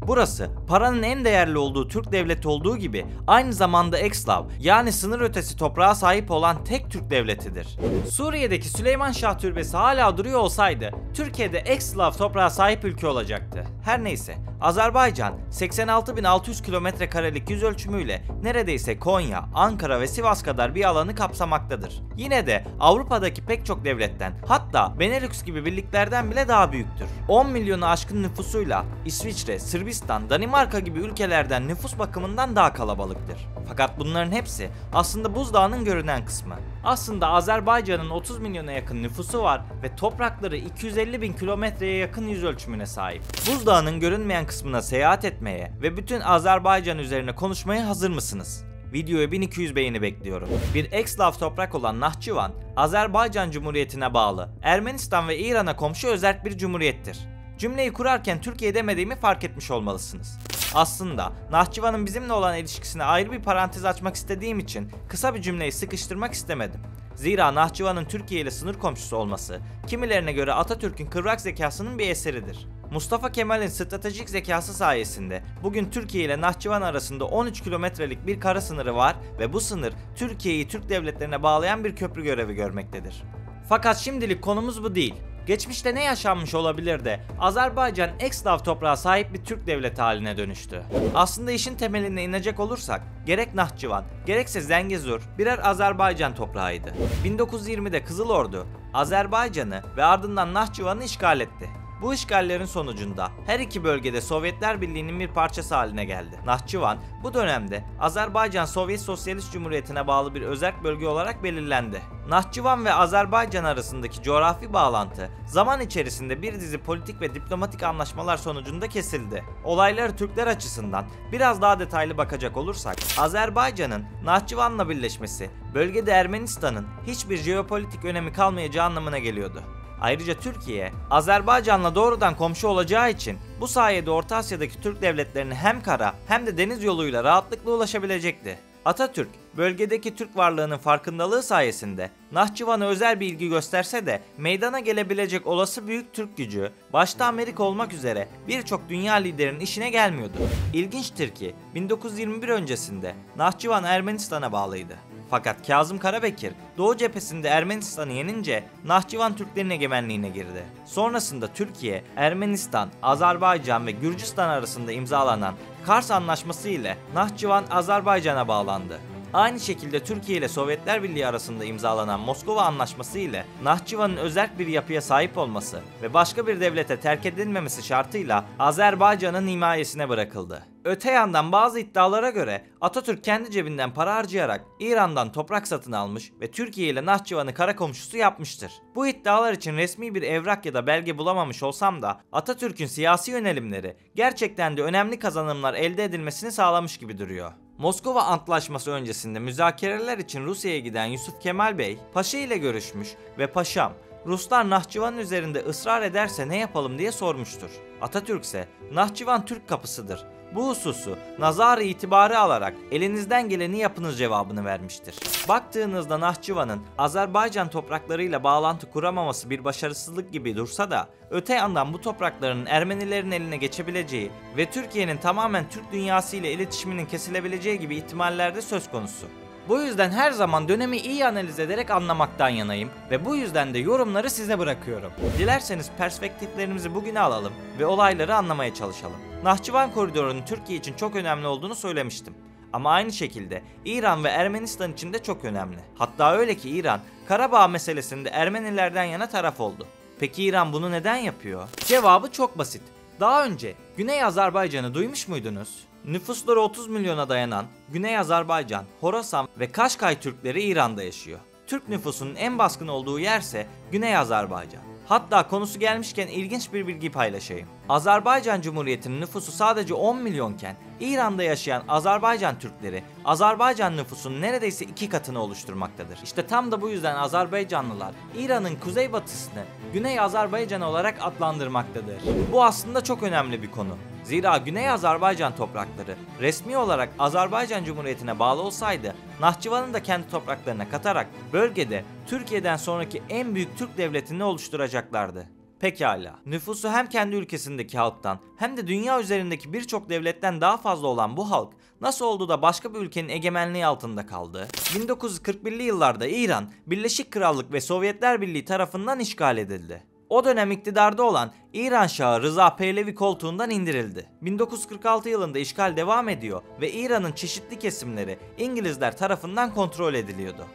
Burası paranın en değerli olduğu Türk devleti olduğu gibi aynı zamanda Ekslav yani sınır ötesi toprağa sahip olan tek Türk devletidir. Suriye'deki Süleyman Şah Türbesi hala duruyor olsaydı Türkiye'de Ekslav toprağa sahip ülke olacaktı. Her neyse, Azerbaycan 86.600 km² yüz ölçümüyle neredeyse Konya, Ankara ve Sivas kadar bir alanı kapsamaktadır. Yine de Avrupa'daki pek çok devletten, hatta Benelux gibi birliklerden bile daha büyüktür. 10 milyonu aşkın nüfusuyla İsviçre, Sırbistan, Danimarka gibi ülkelerden nüfus bakımından daha kalabalıktır. Fakat bunların hepsi aslında buzdağının görünen kısmı. Aslında Azerbaycan'ın 30 milyona yakın nüfusu var ve toprakları 250.000 kilometreye yakın yüz ölçümüne sahip. Buzdağının görünmeyen kısmına seyahat etmeye ve bütün Azerbaycan üzerine konuşmaya hazır mısınız? Videoya 1200 beğeni bekliyorum. Bir Ekslav toprak olan Nahçıvan, Azerbaycan Cumhuriyeti'ne bağlı, Ermenistan ve İran'a komşu özerk bir cumhuriyettir. Cümleyi kurarken Türkiye demediğimi fark etmiş olmalısınız. Aslında Nahçıvan'ın bizimle olan ilişkisine ayrı bir parantez açmak istediğim için kısa bir cümleyi sıkıştırmak istemedim. Zira Nahçıvan'ın Türkiye ile sınır komşusu olması, kimilerine göre Atatürk'ün kıvrak zekasının bir eseridir. Mustafa Kemal'in stratejik zekası sayesinde bugün Türkiye ile Nahçıvan arasında 13 kilometrelik bir kara sınırı var ve bu sınır Türkiye'yi Türk devletlerine bağlayan bir köprü görevi görmektedir. Fakat şimdilik konumuz bu değil. Geçmişte ne yaşanmış olabilir de Azerbaycan Ekslav toprağa sahip bir Türk devleti haline dönüştü? Aslında işin temeline inecek olursak gerek Nahçıvan gerekse Zengezur birer Azerbaycan toprağıydı. 1920'de Kızıl Ordu Azerbaycan'ı ve ardından Nahçıvan'ı işgal etti. Bu işgallerin sonucunda her iki bölgede Sovyetler Birliği'nin bir parçası haline geldi. Nahçıvan bu dönemde Azerbaycan Sovyet Sosyalist Cumhuriyeti'ne bağlı bir özerk bölge olarak belirlendi. Nahçıvan ve Azerbaycan arasındaki coğrafi bağlantı zaman içerisinde bir dizi politik ve diplomatik anlaşmalar sonucunda kesildi. Olayları Türkler açısından biraz daha detaylı bakacak olursak, Azerbaycan'ın Nahçıvan'la birleşmesi bölgede Ermenistan'ın hiçbir jeopolitik önemi kalmayacağı anlamına geliyordu. Ayrıca Türkiye, Azerbaycan'la doğrudan komşu olacağı için bu sayede Orta Asya'daki Türk devletlerine hem kara hem de deniz yoluyla rahatlıkla ulaşabilecekti. Atatürk, bölgedeki Türk varlığının farkındalığı sayesinde Nahçıvan'a özel bir ilgi gösterse de meydana gelebilecek olası büyük Türk gücü, başta Amerika olmak üzere birçok dünya liderinin işine gelmiyordu. İlginçtir ki 1921 öncesinde Nahçıvan Ermenistan'a bağlıydı. Fakat Kazım Karabekir Doğu cephesinde Ermenistan'ı yenince Nahçıvan Türklerin egemenliğine girdi. Sonrasında Türkiye, Ermenistan, Azerbaycan ve Gürcistan arasında imzalanan Kars Anlaşması ile Nahçıvan Azerbaycan'a bağlandı. Aynı şekilde Türkiye ile Sovyetler Birliği arasında imzalanan Moskova Anlaşması ile Nahçıvan'ın özerk bir yapıya sahip olması ve başka bir devlete terk edilmemesi şartıyla Azerbaycan'ın himayesine bırakıldı. Öte yandan bazı iddialara göre Atatürk kendi cebinden para harcayarak İran'dan toprak satın almış ve Türkiye ile Nahçıvan'ı kara komşusu yapmıştır. Bu iddialar için resmi bir evrak ya da belge bulamamış olsam da Atatürk'ün siyasi yönelimleri gerçekten de önemli kazanımlar elde edilmesini sağlamış gibi duruyor. Moskova Antlaşması öncesinde müzakereler için Rusya'ya giden Yusuf Kemal Bey, Paşa ile görüşmüş ve Paşam, Ruslar Nahçıvan üzerinde ısrar ederse ne yapalım diye sormuştur. Atatürk ise Nahçıvan Türk kapısıdır. Bu hususu nazar-ı itibarı alarak elinizden geleni yapınız cevabını vermiştir. Baktığınızda Nahçıvan'ın Azerbaycan topraklarıyla bağlantı kuramaması bir başarısızlık gibi dursa da öte yandan bu toprakların Ermenilerin eline geçebileceği ve Türkiye'nin tamamen Türk dünyası ile iletişiminin kesilebileceği gibi ihtimaller de söz konusu. Bu yüzden her zaman dönemi iyi analiz ederek anlamaktan yanayım ve bu yüzden de yorumları size bırakıyorum. Dilerseniz perspektiflerimizi bugüne alalım ve olayları anlamaya çalışalım. Nahçıvan koridorunun Türkiye için çok önemli olduğunu söylemiştim. Ama aynı şekilde İran ve Ermenistan için de çok önemli. Hatta öyle ki İran, Karabağ meselesinde Ermenilerden yana taraf oldu. Peki İran bunu neden yapıyor? Cevabı çok basit. Daha önce Güney Azerbaycan'ı duymuş muydunuz? Nüfusları 30 milyona dayanan Güney Azerbaycan, Horasan ve Kaşkay Türkleri İran'da yaşıyor. Türk nüfusunun en baskın olduğu yerse Güney Azerbaycan. Hatta konusu gelmişken ilginç bir bilgi paylaşayım. Azerbaycan Cumhuriyeti'nin nüfusu sadece 10 milyonken İran'da yaşayan Azerbaycan Türkleri Azerbaycan nüfusunun neredeyse 2 katını oluşturmaktadır. İşte tam da bu yüzden Azerbaycanlılar İran'ın kuzeybatısını Güney Azerbaycan olarak adlandırmaktadır. Bu aslında çok önemli bir konu. Zira Güney Azerbaycan toprakları resmi olarak Azerbaycan Cumhuriyeti'ne bağlı olsaydı Nahçıvan'ı da kendi topraklarına katarak bölgede Türkiye'den sonraki en büyük Türk devletini oluşturacaklardı. Pekala, nüfusu hem kendi ülkesindeki halktan hem de dünya üzerindeki birçok devletten daha fazla olan bu halk nasıl oldu da başka bir ülkenin egemenliği altında kaldı? 1941'li yıllarda İran, Birleşik Krallık ve Sovyetler Birliği tarafından işgal edildi. O dönem iktidarda olan İran Şahı Rıza Pehlevi koltuğundan indirildi. 1946 yılında işgal devam ediyor ve İran'ın çeşitli kesimleri İngilizler tarafından kontrol ediliyordu.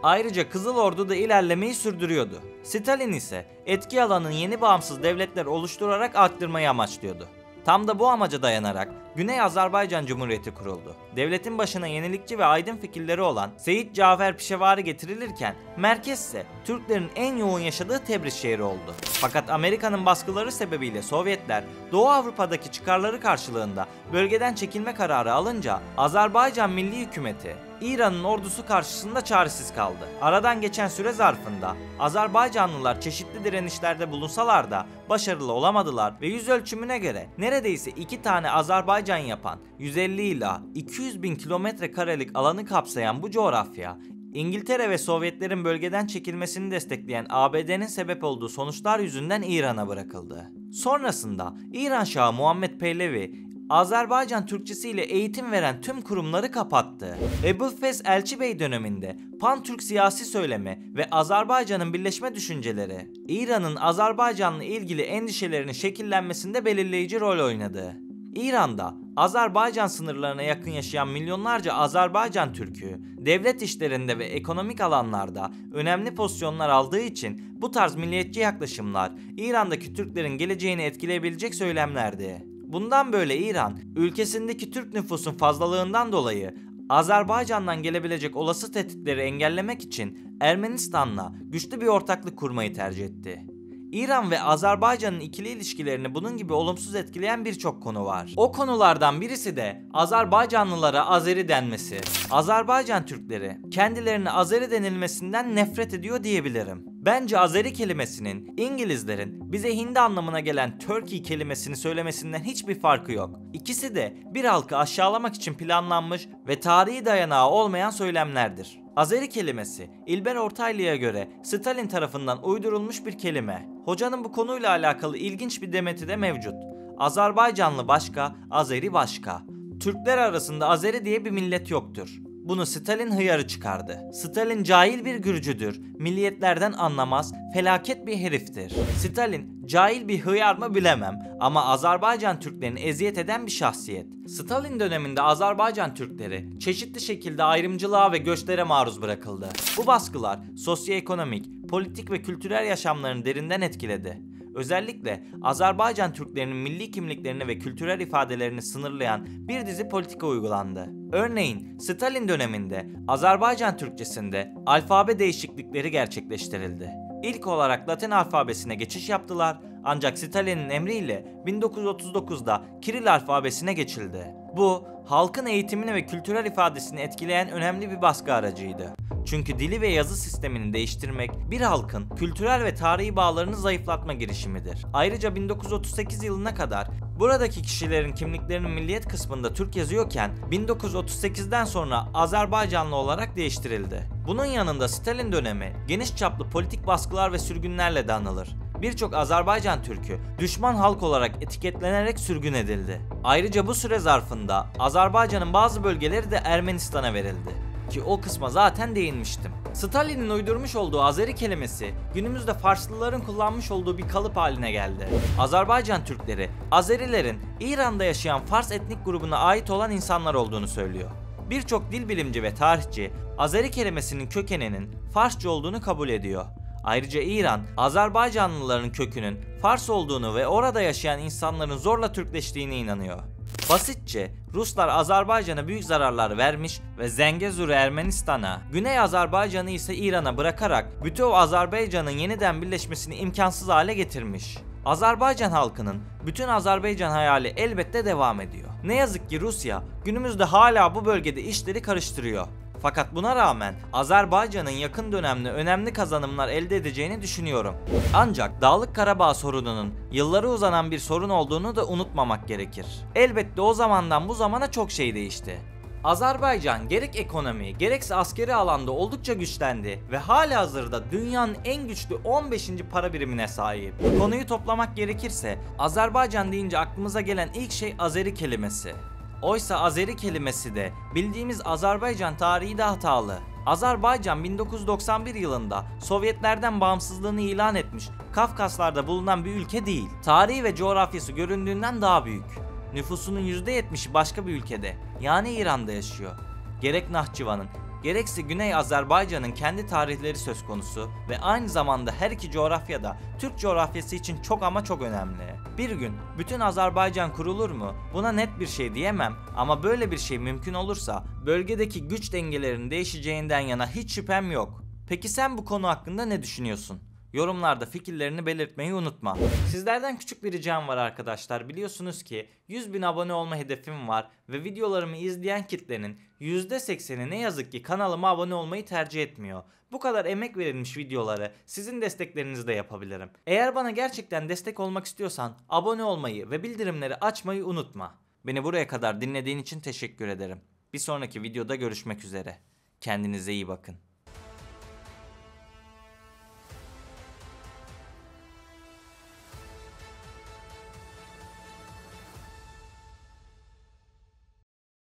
Ayrıca Kızıl Ordu da ilerlemeyi sürdürüyordu. Stalin ise etki alanını yeni bağımsız devletler oluşturarak arttırmayı amaçlıyordu. Tam da bu amaca dayanarak Güney Azerbaycan Cumhuriyeti kuruldu. Devletin başına yenilikçi ve aydın fikirleri olan Seyit Cafer Pişevari getirilirken merkez ise Türklerin en yoğun yaşadığı Tebriz şehri oldu. Fakat Amerika'nın baskıları sebebiyle Sovyetler Doğu Avrupa'daki çıkarları karşılığında bölgeden çekilme kararı alınca Azerbaycan Milli Hükümeti İran'ın ordusu karşısında çaresiz kaldı. Aradan geçen süre zarfında Azerbaycanlılar çeşitli direnişlerde bulunsalar da başarılı olamadılar ve yüz ölçümüne göre neredeyse 2 tane Azerbaycan yapan 150 ila 200 bin kilometre karelik alanı kapsayan bu coğrafya, İngiltere ve Sovyetlerin bölgeden çekilmesini destekleyen ABD'nin sebep olduğu sonuçlar yüzünden İran'a bırakıldı. Sonrasında İran Şahı Muhammed Pehlevi, Azerbaycan Türkçesi ile eğitim veren tüm kurumları kapattı. Ebu'l-Fez Elçibey döneminde Pan-Türk siyasi söylemi ve Azerbaycan'ın birleşme düşünceleri, İran'ın Azerbaycan'la ilgili endişelerinin şekillenmesinde belirleyici rol oynadı. İran'da Azerbaycan sınırlarına yakın yaşayan milyonlarca Azerbaycan Türk'ü devlet işlerinde ve ekonomik alanlarda önemli pozisyonlar aldığı için bu tarz milliyetçi yaklaşımlar İran'daki Türklerin geleceğini etkileyebilecek söylemlerdi. Bundan böyle İran, ülkesindeki Türk nüfusun fazlalığından dolayı Azerbaycan'dan gelebilecek olası tehditleri engellemek için Ermenistan'la güçlü bir ortaklık kurmayı tercih etti. İran ve Azerbaycan'ın ikili ilişkilerini bunun gibi olumsuz etkileyen birçok konu var. O konulardan birisi de Azerbaycanlılara Azeri denmesi. Azerbaycan Türkleri kendilerine Azeri denilmesinden nefret ediyor diyebilirim. Bence Azeri kelimesinin İngilizlerin bize Hindi anlamına gelen Turkey kelimesini söylemesinden hiçbir farkı yok. İkisi de bir halkı aşağılamak için planlanmış ve tarihi dayanağı olmayan söylemlerdir. Azeri kelimesi İlber Ortaylı'ya göre Stalin tarafından uydurulmuş bir kelime. Hocanın bu konuyla alakalı ilginç bir demeti de mevcut. Azerbaycanlı başka, Azeri başka. Türkler arasında Azeri diye bir millet yoktur. Bunu Stalin hıyarı çıkardı. Stalin cahil bir Gürcüdür, milliyetlerden anlamaz, felaket bir heriftir. Stalin cahil bir hıyar mı bilemem ama Azerbaycan Türklerini eziyet eden bir şahsiyet. Stalin döneminde Azerbaycan Türkleri çeşitli şekilde ayrımcılığa ve göçlere maruz bırakıldı. Bu baskılar sosyoekonomik, politik ve kültürel yaşamlarını derinden etkiledi. Özellikle Azerbaycan Türklerinin milli kimliklerini ve kültürel ifadelerini sınırlayan bir dizi politika uygulandı. Örneğin Stalin döneminde Azerbaycan Türkçesinde alfabe değişiklikleri gerçekleştirildi. İlk olarak Latin alfabesine geçiş yaptılar ancak Stalin'in emriyle 1939'da Kiril alfabesine geçildi. Bu, halkın eğitimini ve kültürel ifadesini etkileyen önemli bir baskı aracıydı. Çünkü dili ve yazı sistemini değiştirmek bir halkın kültürel ve tarihi bağlarını zayıflatma girişimidir. Ayrıca 1938 yılına kadar buradaki kişilerin kimliklerinin milliyet kısmında Türk yazıyorken 1938'den sonra Azerbaycanlı olarak değiştirildi. Bunun yanında Stalin dönemi geniş çaplı politik baskılar ve sürgünlerle de anılır. Birçok Azerbaycan Türk'ü düşman halk olarak etiketlenerek sürgün edildi. Ayrıca bu süre zarfında Azerbaycan'ın bazı bölgeleri de Ermenistan'a verildi. Ki o kısma zaten değinmiştim. Stalin'in uydurmuş olduğu Azeri kelimesi günümüzde Farslıların kullanmış olduğu bir kalıp haline geldi. Azerbaycan Türkleri, Azerilerin İran'da yaşayan Fars etnik grubuna ait olan insanlar olduğunu söylüyor. Birçok dil bilimci ve tarihçi Azeri kelimesinin kökeninin Farsça olduğunu kabul ediyor. Ayrıca İran, Azerbaycanlıların kökünün Fars olduğunu ve orada yaşayan insanların zorla Türkleştiğine inanıyor. Basitçe Ruslar Azerbaycan'a büyük zararlar vermiş ve Zengezur Ermenistan'a, Güney Azerbaycan'ı ise İran'a bırakarak bütün Azerbaycan'ın yeniden birleşmesini imkansız hale getirmiş. Azerbaycan halkının bütün Azerbaycan hayali elbette devam ediyor. Ne yazık ki Rusya günümüzde hala bu bölgede işleri karıştırıyor. Fakat buna rağmen Azerbaycan'ın yakın dönemde önemli kazanımlar elde edeceğini düşünüyorum. Ancak Dağlık Karabağ sorununun yıllara uzanan bir sorun olduğunu da unutmamak gerekir. Elbette o zamandan bu zamana çok şey değişti. Azerbaycan gerek ekonomi gerekse askeri alanda oldukça güçlendi ve halihazırda dünyanın en güçlü 15. para birimine sahip. Konuyu toplamak gerekirse Azerbaycan deyince aklımıza gelen ilk şey Azeri kelimesi. Oysa Azeri kelimesi de bildiğimiz Azerbaycan tarihi de hatalı. Azerbaycan 1991 yılında Sovyetlerden bağımsızlığını ilan etmiş, Kafkaslar'da bulunan bir ülke değil. Tarihi ve coğrafyası göründüğünden daha büyük. Nüfusunun %70'i başka bir ülkede, yani İran'da yaşıyor. Gerek Nahçıvan'ın, gerekse Güney Azerbaycan'ın kendi tarihleri söz konusu ve aynı zamanda her iki coğrafyada Türk coğrafyası için çok ama çok önemli. Bir gün bütün Azerbaycan kurulur mu? Buna net bir şey diyemem ama böyle bir şey mümkün olursa bölgedeki güç dengelerinin değişeceğinden yana hiç şüphem yok. Peki sen bu konu hakkında ne düşünüyorsun? Yorumlarda fikirlerini belirtmeyi unutma. Sizlerden küçük bir ricam var arkadaşlar. Biliyorsunuz ki 100.000 abone olma hedefim var ve videolarımı izleyen kitlenin %80'i ne yazık ki kanalıma abone olmayı tercih etmiyor. Bu kadar emek verilmiş videoları sizin desteklerinizle yapabilirim. Eğer bana gerçekten destek olmak istiyorsan abone olmayı ve bildirimleri açmayı unutma. Beni buraya kadar dinlediğin için teşekkür ederim. Bir sonraki videoda görüşmek üzere. Kendinize iyi bakın.